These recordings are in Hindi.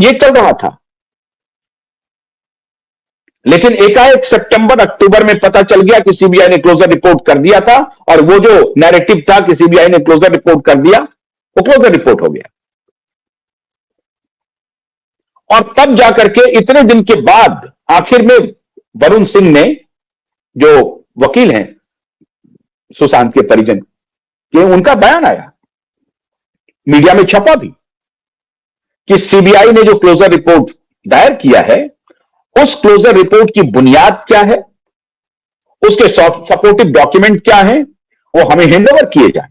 ये चल रहा था। लेकिन एकाएक सितंबर अक्टूबर में पता चल गया कि सीबीआई ने क्लोजर रिपोर्ट कर दिया था, और वो जो नैरेटिव था कि सीबीआई ने क्लोजर रिपोर्ट कर दिया, वो क्लोजर रिपोर्ट हो गया। और तब जाकर के इतने दिन के बाद आखिर में वरुण सिंह ने, जो वकील हैं सुशांत के परिजन के, उनका बयान आया, मीडिया में छपा भी, कि सीबीआई ने जो क्लोजर रिपोर्ट दायर किया है, उस क्लोजर रिपोर्ट की बुनियाद क्या है, उसके सपोर्टिव डॉक्यूमेंट क्या है, वो हमें हैंडओवर किए जाए।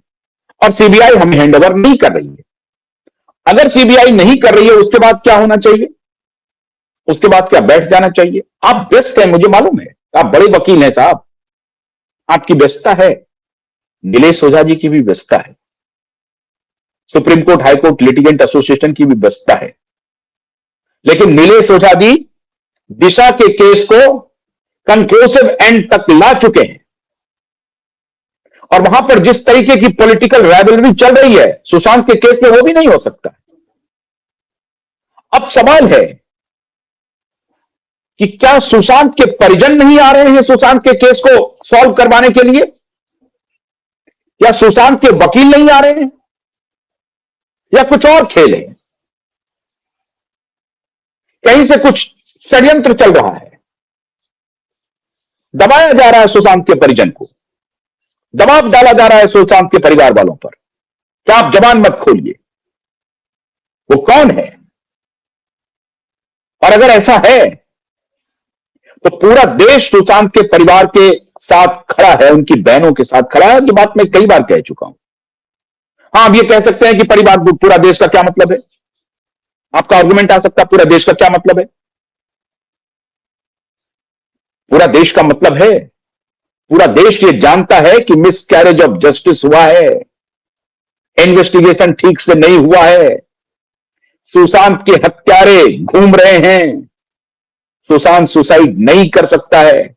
और सीबीआई हमें हैंडओवर नहीं कर रही है। अगर सीबीआई नहीं कर रही है, उसके बाद क्या होना चाहिए? उसके बाद क्या बैठ जाना चाहिए? आप व्यस्त हैं, मुझे मालूम है, आप बड़े वकील हैं साहब, आपकी व्यस्तता है, नीलेश ओझा जी की भी व्यस्तता है, supreme court high court litigant association की भी व्यस्तता है। लेकिन नीलेश ओझा जी दिशा के केस को कंक्लूसिव एंड तक ला चुके हैं, और वहां पर जिस तरीके की पॉलिटिकल राइवलरी चल रही है सुशांत के केस में, वो भी नहीं हो सकता। अब सवाल है कि क्या सुशांत के परिजन नहीं आ रहे हैं सुशांत के केस को सॉल्व करवाने के लिए, या सुशांत के वकील नहीं आ रहे हैं, या कुछ और खेल है? कहीं से कुछ षड्यंत्र चल रहा है, दबाया जा रहा है सुशांत के परिजन को, दबाव डाला जा रहा है सुशांत के परिवार वालों पर, क्या आप जबान मत खोलिए। वो कौन है? और अगर ऐसा है तो पूरा देश सुशांत के परिवार के साथ खड़ा है, उनकी बहनों के साथ खड़ा है। ये बात मैं कई बार कह चुका हूं। हां, आप ये कह सकते हैं कि परिवार, पूरा देश का क्या मतलब है? आपका आर्गुमेंट आ सकता है, पूरा देश का क्या मतलब है? पूरा देश का मतलब है, पूरा देश ये जानता है कि मिस कैरेज ऑफ जस्टिस हुआ है, इन्वेस्टिगेशन ठीक से नहीं हुआ है, सुशांत के हत्यारे घूम रहे हैं, सुशांत सुसाइड नहीं कर सकता है।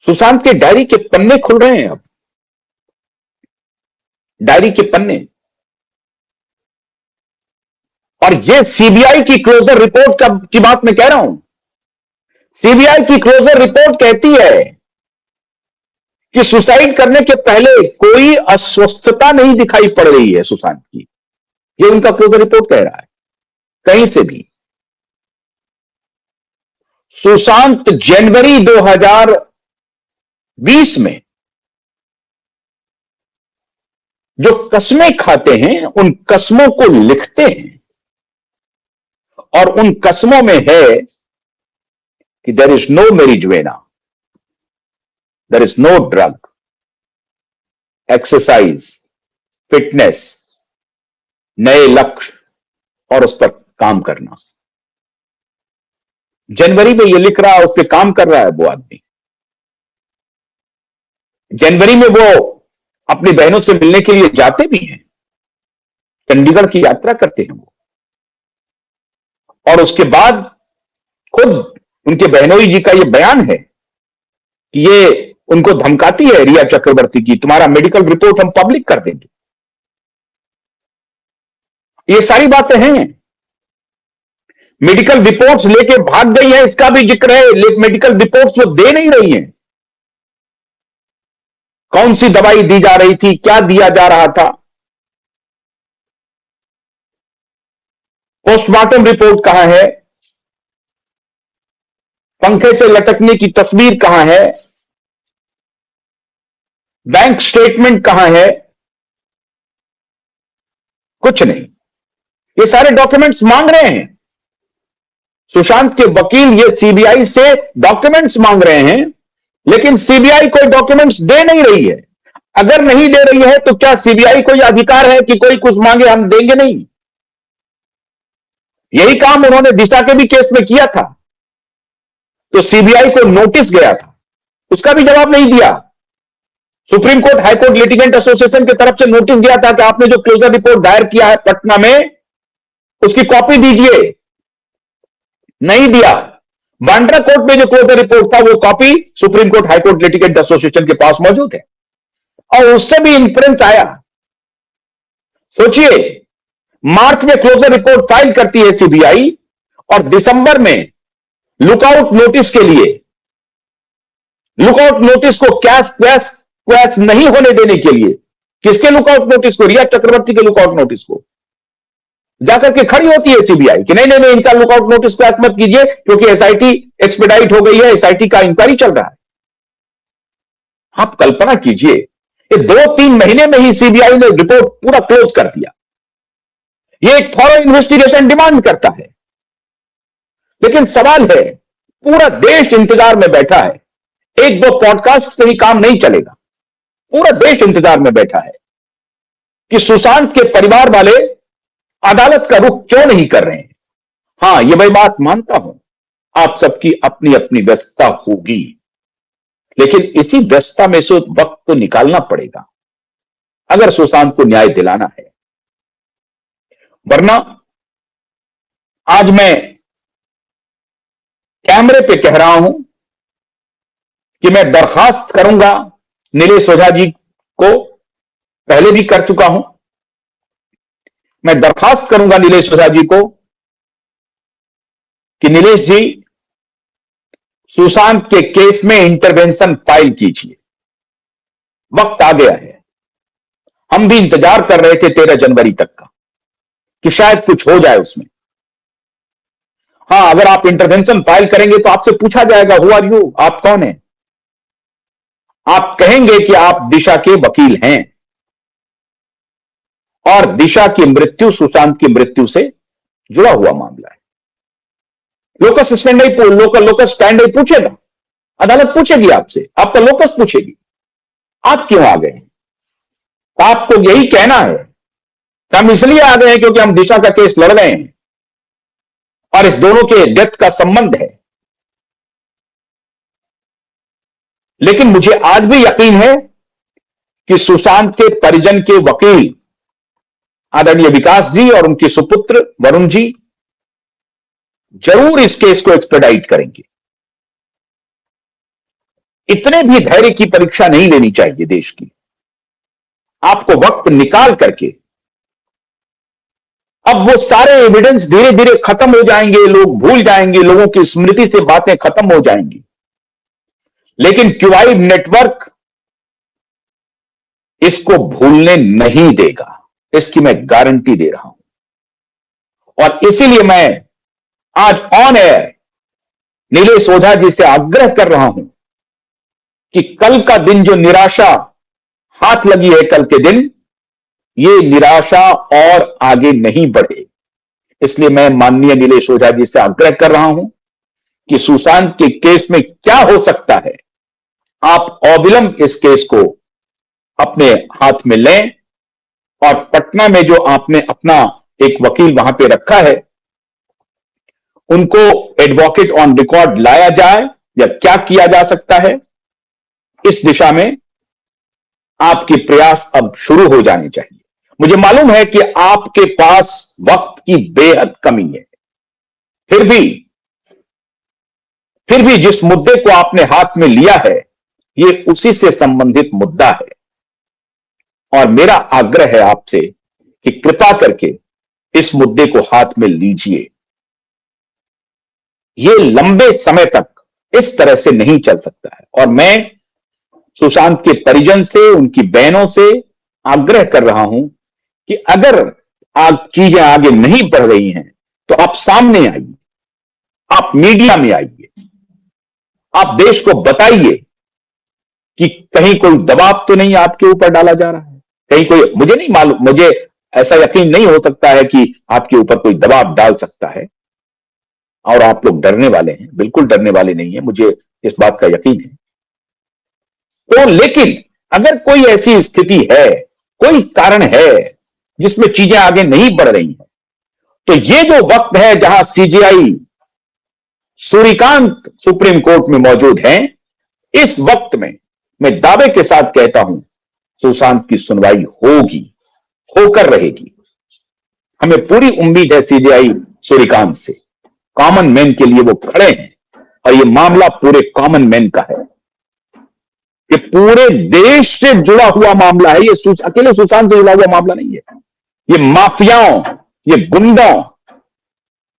सुशांत के डायरी के पन्ने खुल रहे हैं अब, डायरी के पन्ने। और ये सीबीआई की क्लोजर रिपोर्ट की बात मैं कह रहा हूं। सीबीआई की क्लोजर रिपोर्ट कहती है कि सुसाइड करने के पहले कोई अस्वस्थता नहीं दिखाई पड़ रही है सुशांत की। ये उनका क्लोजर रिपोर्ट कह रहा है, कहीं से भी। सुशांत जनवरी 2020 में जो कस्में खाते हैं, उन कस्मों को लिखते हैं, और उन कस्मों में है कि there is no marijuana, there is no drug, exercise, fitness, नए लक्ष्य, और उस पर काम करना। जनवरी में ये लिख रहा है, उस पर काम कर रहा है वो आदमी। जनवरी में वो अपनी बहनों से मिलने के लिए जाते भी हैं, चंडीगढ़ की यात्रा करते हैं वो, और उसके बाद खुद उनके बहनोई जी का ये बयान है कि ये उनको धमकाती है रिया चक्रवर्ती की, तुम्हारा मेडिकल रिपोर्ट हम पब्लिक कर देंगे। ये सारी बातें हैं। मेडिकल रिपोर्ट्स लेके भाग गई है, इसका भी जिक्र है। मेडिकल रिपोर्ट्स वो दे नहीं रही हैं। कौन सी दवाई दी जा रही थी, क्या दिया जा रहा था, पोस्टमार्टम रिपोर्ट कहां है, पंखे से लटकने की तस्वीर कहां है, बैंक स्टेटमेंट कहां है? कुछ नहीं। ये सारे डॉक्यूमेंट्स मांग रहे हैं सुशांत के वकील, ये सीबीआई से डॉक्यूमेंट्स मांग रहे हैं, लेकिन सीबीआई कोई डॉक्यूमेंट्स दे नहीं रही है। अगर नहीं दे रही है तो क्या सीबीआई को यह अधिकार है कि कोई कुछ मांगे हम देंगे नहीं? यही काम उन्होंने दिशा के भी केस में किया था, तो सीबीआई को नोटिस गया था, उसका भी जवाब नहीं दिया। Supreme court high court litigant association की तरफ से नोटिस गया था कि आपने जो क्लोजर रिपोर्ट दायर किया है पटना में, उसकी कॉपी दीजिए, नहीं दिया। बांद्रा कोर्ट में जो क्लोजर रिपोर्ट था, वो copy supreme court high court litigant association के पास मौजूद है, और उससे भी इंफ्रेंस आया। सोचिए, मार्च में क्लोजर रिपोर्ट फाइल करती है सीबीआई, और दिसंबर में लुकआउट नोटिस के लिए, लुकआउट नोटिस को क्वैश नहीं होने देने के लिए, किसके लुकआउट नोटिस को? रिया चक्रवर्ती के लुकआउट नोटिस को जाकर के खड़ी होती है सीबीआई कि नहीं नहीं नहीं, इनका लुकआउट नोटिस को मत कीजिए क्योंकि एसआईटी एक्सपेडाइट हो गई है, एसआईटी का इंक्वायरी चल रहा है। आप कल्पना कीजिए, ये 2-3 महीने में ही सीबीआई ने रिपोर्ट पूरा क्लोज कर दिया। ये एक थॉरो इन्वेस्टिगेशन डिमांड करता है। लेकिन सवाल है, पूरा देश इंतजार में बैठा है, 1-2 पॉडकास्ट से ही काम नहीं चलेगा। पूरा देश इंतजार में बैठा है कि सुशांत के परिवार वाले अदालत का रुख क्यों नहीं कर रहे हैं। हां, यह मैं बात मानता हूं, आप सबकी अपनी अपनी व्यस्तता होगी, लेकिन इसी व्यस्तता में से वक्त तो निकालना पड़ेगा अगर सुशांत को न्याय दिलाना है। वरना आज मैं कैमरे पे कह रहा हूं कि मैं दरखास्त करूंगा नीलेश ओझा जी को, पहले भी कर चुका हूं। मैं दरखास्त करूंगा नीलेश ओझा जी को कि नीलेश जी, सुशांत के केस में इंटरवेंशन फाइल कीजिए। वक्त आ गया है। हम भी इंतजार कर रहे थे 13 जनवरी तक का कि शायद कुछ हो जाए उसमें। हां, अगर आप इंटरवेंशन फाइल करेंगे तो आपसे पूछा जाएगा, हु आर यू, आप कौन हैं? आप कहेंगे कि आप दिशा के वकील हैं और दिशा की मृत्यु सुशांत की मृत्यु से जुड़ा हुआ मामला है। लोकस स्टैंड लोकस स्टैंड पूछेगा, अदालत पूछेगी आपसे, आपका लोकस पूछेगी, आप क्यों आ गए? तो आपको यही कहना है कि हम इसलिए आ गए हैं क्योंकि हम दिशा का केस लड़ रहे हैं और इस दोनों के डेथ का संबंध है। लेकिन मुझे आज भी यकीन है कि सुशांत के परिजन के वकील आदरणीय विकास जी और उनके सुपुत्र वरुण जी जरूर इस केस को एक्सपेडाइट करेंगे। इतने भी धैर्य की परीक्षा नहीं लेनी चाहिए देश की। आपको वक्त निकाल करके, अब वो सारे एविडेंस धीरे धीरे खत्म हो जाएंगे, लोग भूल जाएंगे, लोगों की स्मृति से बातें खत्म हो जाएंगी, लेकिन क्यूआई नेटवर्क इसको भूलने नहीं देगा, इसकी मैं गारंटी दे रहा हूं। और इसीलिए मैं आज ऑन एयर नीलेश ओझा जी से आग्रह कर रहा हूं कि कल का दिन जो निराशा हाथ लगी है, कल के दिन ये निराशा और आगे नहीं बढ़े। इसलिए मैं माननीय नीलेश ओझा जी से आग्रह कर रहा हूं कि सुशांत के केस में क्या हो सकता है, आप अविलंब इस केस को अपने हाथ में लें और पटना में जो आपने अपना एक वकील वहां पे रखा है, उनको एडवोकेट ऑन रिकॉर्ड लाया जाए या क्या किया जा सकता है, इस दिशा में आपके प्रयास अब शुरू हो जाने चाहिए। मुझे मालूम है कि आपके पास वक्त की बेहद कमी है, फिर भी जिस मुद्दे को आपने हाथ में लिया है, ये उसी से संबंधित मुद्दा है। और मेरा आग्रह है आपसे कि कृपा करके इस मुद्दे को हाथ में लीजिए। ये लंबे समय तक इस तरह से नहीं चल सकता है। और मैं सुशांत के परिजन से, उनकी बहनों से आग्रह कर रहा हूं कि अगर आज चीजें आगे नहीं बढ़ रही हैं तो आप सामने आइए, आप मीडिया में आइए, आप देश को बताइए कि कहीं कोई दबाव तो नहीं आपके ऊपर डाला जा रहा है, कहीं कोई, मुझे नहीं मालूम, मुझे ऐसा यकीन नहीं हो सकता है कि आपके ऊपर कोई दबाव डाल सकता है और आप लोग डरने वाले हैं। बिल्कुल डरने वाले नहीं है, मुझे इस बात का यकीन है। तो लेकिन अगर कोई ऐसी स्थिति है, कोई कारण है जिसमें चीजें आगे नहीं बढ़ रही हैं, तो ये जो वक्त है जहां सीजेआई सूर्यकांत सुप्रीम कोर्ट में मौजूद हैं, इस वक्त में मैं दावे के साथ कहता हूं सुशांत की सुनवाई होगी, होकर रहेगी। हमें पूरी उम्मीद है सीजेआई सूर्यकांत से। कॉमन मैन के लिए वो खड़े हैं और ये मामला पूरे कॉमन मैन का है, ये पूरे देश से जुड़ा हुआ मामला है, ये अकेले सुशांत से जुड़ा हुआ मामला नहीं है। ये माफियाओं, ये गुंडों,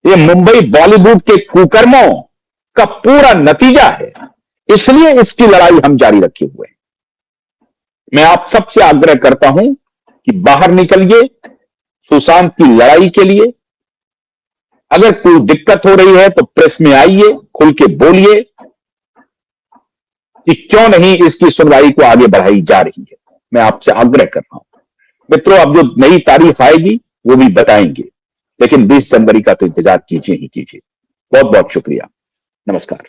ये मुंबई बॉलीवुड के कुकर्मों का पूरा नतीजा है। इसलिए इसकी लड़ाई हम जारी रखे हुए हैं। मैं आप सबसे आग्रह करता हूं कि बाहर निकलिए सुशांत की लड़ाई के लिए। अगर कोई दिक्कत हो रही है तो प्रेस में आइए, खुल के बोलिए कि क्यों नहीं इसकी सुनवाई को आगे बढ़ाई जा रही है। मैं आपसे आग्रह कर रहा हूं मित्रों, अब जो नई तारीख आएगी वो भी बताएंगे, लेकिन 20 जनवरी का तो इंतजार कीजिए ही कीजिए। बहुत बहुत शुक्रिया। नमस्कार।